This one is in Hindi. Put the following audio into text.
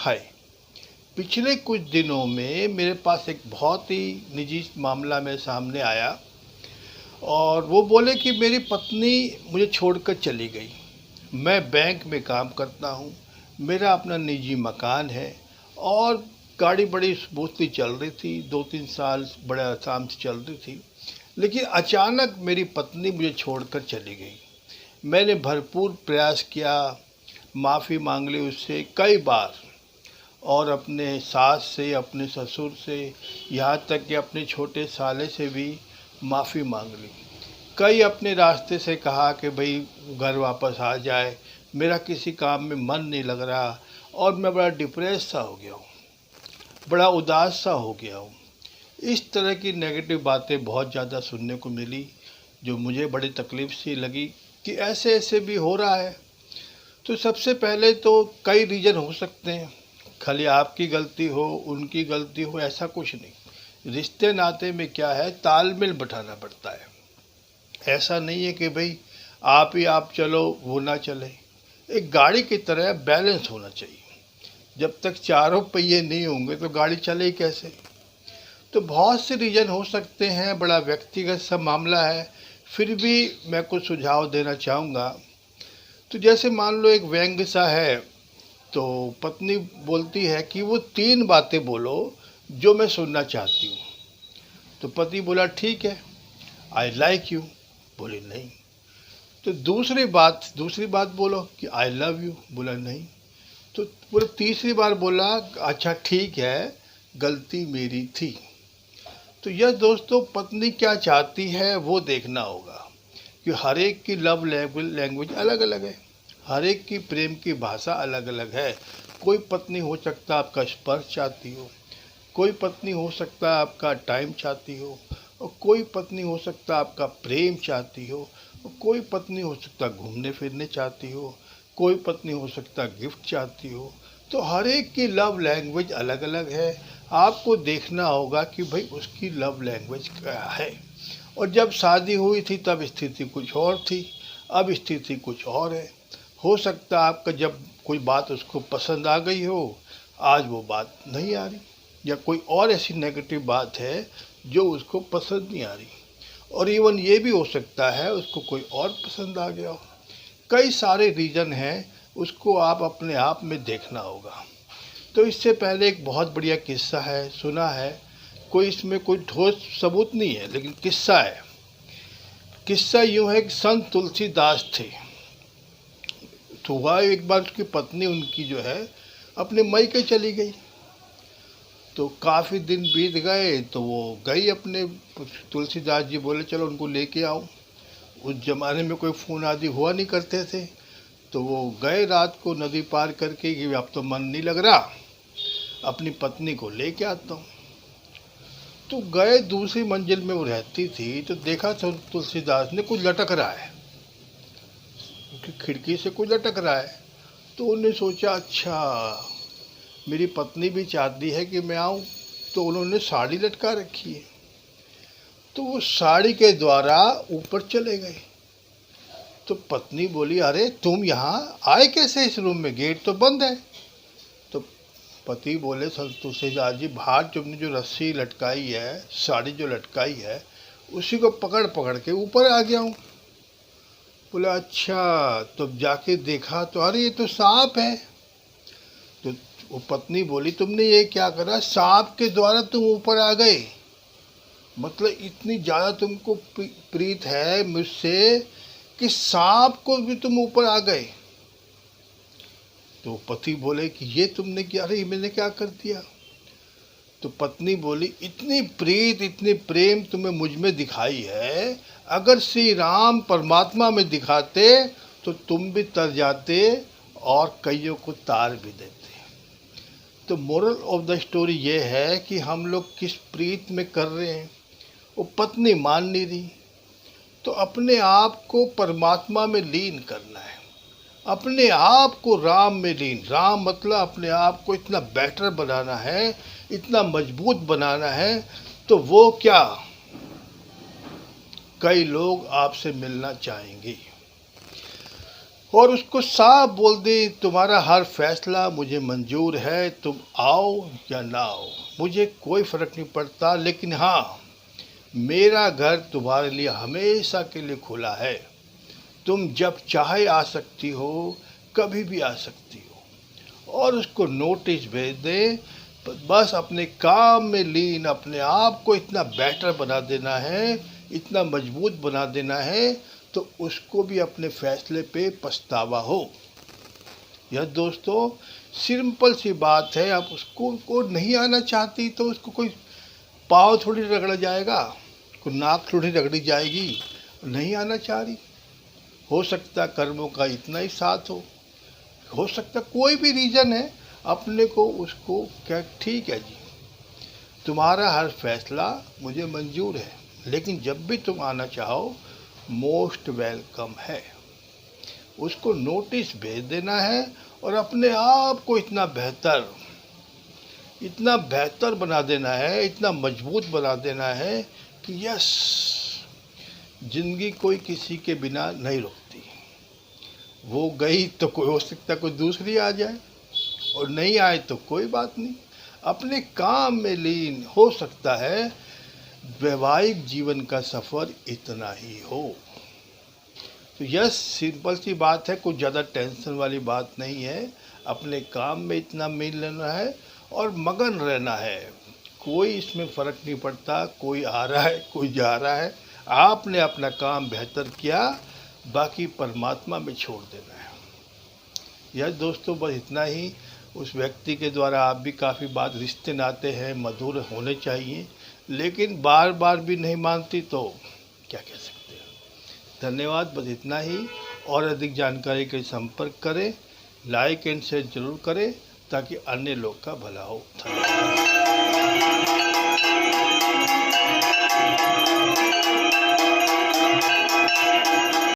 हाय। पिछले कुछ दिनों में मेरे पास एक बहुत ही निजी मामला मेरे सामने आया और वो बोले कि मेरी पत्नी मुझे छोड़कर चली गई। मैं बैंक में काम करता हूँ, मेरा अपना निजी मकान है और गाड़ी बड़ी स्मूथली चल रही थी, 2-3 साल बड़े आराम से चल रही थी। लेकिन अचानक मेरी पत्नी मुझे छोड़कर चली गई। मैंने भरपूर प्रयास किया, माफ़ी मांग ली उससे कई बार, और अपने सास से, अपने ससुर से, यहाँ तक कि अपने छोटे साले से भी माफ़ी मांग ली। कई अपने रास्ते से कहा कि भाई घर वापस आ जाए, मेरा किसी काम में मन नहीं लग रहा और मैं बड़ा डिप्रेस सा हो गया हूँ, बड़ा उदास सा हो गया हूँ। इस तरह की नेगेटिव बातें बहुत ज़्यादा सुनने को मिली, जो मुझे बड़ी तकलीफ़ सी लगी कि ऐसे ऐसे भी हो रहा है। तो सबसे पहले तो कई रीज़न हो सकते हैं, खाली आपकी गलती हो, उनकी गलती हो, ऐसा कुछ नहीं। रिश्ते नाते में क्या है, तालमेल बैठाना पड़ता है। ऐसा नहीं है कि भाई आप ही आप चलो वो ना चले। एक गाड़ी की तरह बैलेंस होना चाहिए। जब तक चारों पहिए नहीं होंगे तो गाड़ी चले कैसे। तो बहुत से रीज़न हो सकते हैं, बड़ा व्यक्तिगत सा मामला है, फिर भी मैं कुछ सुझाव देना चाहूँगा। तो जैसे मान लो एक व्यंग्य सा है, तो पत्नी बोलती है कि वो 3 बातें बोलो जो मैं सुनना चाहती हूँ। तो पति बोला ठीक है, आई लाइक यू। बोले नहीं। तो दूसरी बात बोलो कि आई लव यू। बोला नहीं। तो बोले तीसरी बार बोला अच्छा ठीक है, गलती मेरी थी। तो यह दोस्तों पत्नी क्या चाहती है वो देखना होगा, कि हर एक की लव लैंग्वेज अलग अलग है, हर एक की प्रेम की भाषा अलग अलग है। कोई पत्नी हो सकता है आपका स्पर्श चाहती हो, कोई पत्नी हो सकता है आपका टाइम चाहती हो, और कोई पत्नी हो सकता है आपका प्रेम चाहती हो, और कोई पत्नी हो सकता है घूमने फिरने चाहती हो, कोई पत्नी हो सकता है गिफ्ट चाहती हो। तो हर एक की लव लैंग्वेज अलग अलग है। आपको देखना होगा कि भाई उसकी लव लैंग्वेज क्या है। और जब शादी हुई थी तब स्थिति कुछ और थी, अब स्थिति कुछ और है। हो सकता है आपका जब कोई बात उसको पसंद आ गई हो, आज वो बात नहीं आ रही, या कोई और ऐसी नेगेटिव बात है जो उसको पसंद नहीं आ रही। और इवन ये भी हो सकता है उसको कोई और पसंद आ गया हो। कई सारे रीज़न हैं, उसको आप अपने आप में देखना होगा। तो इससे पहले एक बहुत बढ़िया किस्सा है, सुना है। कोई इसमें कोई ठोस सबूत नहीं है, लेकिन किस्सा है। किस्सा यूँ है कि संत तुलसीदास थे। तो हुआ एक बार उसकी पत्नी उनकी जो है अपने मईके चली गई। तो काफ़ी दिन बीत गए तो वो गई अपने, तुलसीदास जी बोले चलो उनको लेके आओ। उस जमाने में कोई फ़ोन आदि हुआ नहीं करते थे। तो वो गए रात को नदी पार करके कि अब तो मन नहीं लग रहा, अपनी पत्नी को लेके आता हूँ। तो गए, दूसरी मंजिल में वो रहती थी, तो देखा तो तुलसीदास ने कुछ लटक रहा है, उनकी खिड़की से कुछ लटक रहा है। तो उन्होंने सोचा अच्छा मेरी पत्नी भी चाहती है कि मैं आऊँ, तो उन्होंने साड़ी लटका रखी है। तो वो साड़ी के द्वारा ऊपर चले गए। तो पत्नी बोली अरे तुम यहाँ आए कैसे, इस रूम में गेट तो बंद है। तो पति बोले तुलसीदास जी, बाहर तुमने जो रस्सी लटकाई है, साड़ी जो लटकाई है, उसी को पकड़ पकड़ के ऊपर आ गया हूँ। बोला अच्छा, तो जाके देखा तो अरे ये तो सांप है। तो वो पत्नी बोली तुमने ये क्या करा, सांप के द्वारा तुम ऊपर आ गए, मतलब इतनी ज़्यादा तुमको प्रीत है मुझसे कि सांप को भी तुम ऊपर आ गए। तो पति बोले कि ये तुमने क्या, अरे मैंने क्या कर दिया। तो पत्नी बोली इतनी प्रीत इतनी प्रेम तुम्हें मुझ में दिखाई है, अगर श्री राम परमात्मा में दिखाते तो तुम भी तर जाते और कईयों को तार भी देते। तो मोरल ऑफ द स्टोरी ये है कि हम लोग किस प्रीत में कर रहे हैं। वो पत्नी मान नहीं रही, तो अपने आप को परमात्मा में लीन करना है, अपने आप को राम में लीन। राम मतलब अपने आप को इतना बेटर बनाना है, इतना मजबूत बनाना है। तो वो क्या, कई लोग आपसे मिलना चाहेंगे और उसको साफ बोल दें, तुम्हारा हर फैसला मुझे मंजूर है, तुम आओ या ना आओ मुझे कोई फ़र्क नहीं पड़ता, लेकिन हाँ, मेरा घर तुम्हारे लिए हमेशा के लिए खुला है। तुम जब चाहे आ सकती हो, कभी भी आ सकती हो। और उसको नोटिस भेज दें, बस अपने काम में लीन, अपने आप को इतना बेटर बना देना है, इतना मजबूत बना देना है, तो उसको भी अपने फैसले पे पछतावा हो। यह दोस्तों सिंपल सी बात है। अब उसको को नहीं आना चाहती तो उसको कोई पाँव थोड़ी रगड़ा जाएगा, कोई नाक थोड़ी रगड़ी जाएगी। नहीं आना चाह रही, हो सकता कर्मों का इतना ही साथ हो सकता कोई भी रीज़न है, अपने को उसको क्या ठीक है जी, तुम्हारा हर फैसला मुझे मंजूर है, लेकिन जब भी तुम आना चाहो मोस्ट वेलकम है। उसको नोटिस भेज देना है और अपने आप को इतना बेहतर बना देना है, इतना मजबूत बना देना है कि यस, जिंदगी कोई किसी के बिना नहीं रुकती। वो गई तो कोई हो सकता कोई दूसरी आ जाए, और नहीं आए तो कोई बात नहीं, अपने काम में लीन। हो सकता है वैवाहिक जीवन का सफ़र इतना ही हो। तो यस, सिंपल सी बात है, कुछ ज़्यादा टेंशन वाली बात नहीं है। अपने काम में इतना मिल लेना है और मगन रहना है। कोई इसमें फ़र्क नहीं पड़ता, कोई आ रहा है कोई जा रहा है। आपने अपना काम बेहतर किया, बाकी परमात्मा में छोड़ देना है। यह दोस्तों बस इतना ही। उस व्यक्ति के द्वारा आप भी काफ़ी बात, रिश्ते नाते हैं मधुर होने चाहिए, लेकिन बार बार भी नहीं मानती तो क्या कह सकते हैं। धन्यवाद, बस इतना ही। और अधिक जानकारी के लिए संपर्क करें, लाइक एंड शेयर जरूर करें ताकि अन्य लोग का भला हो। धन्यवाद।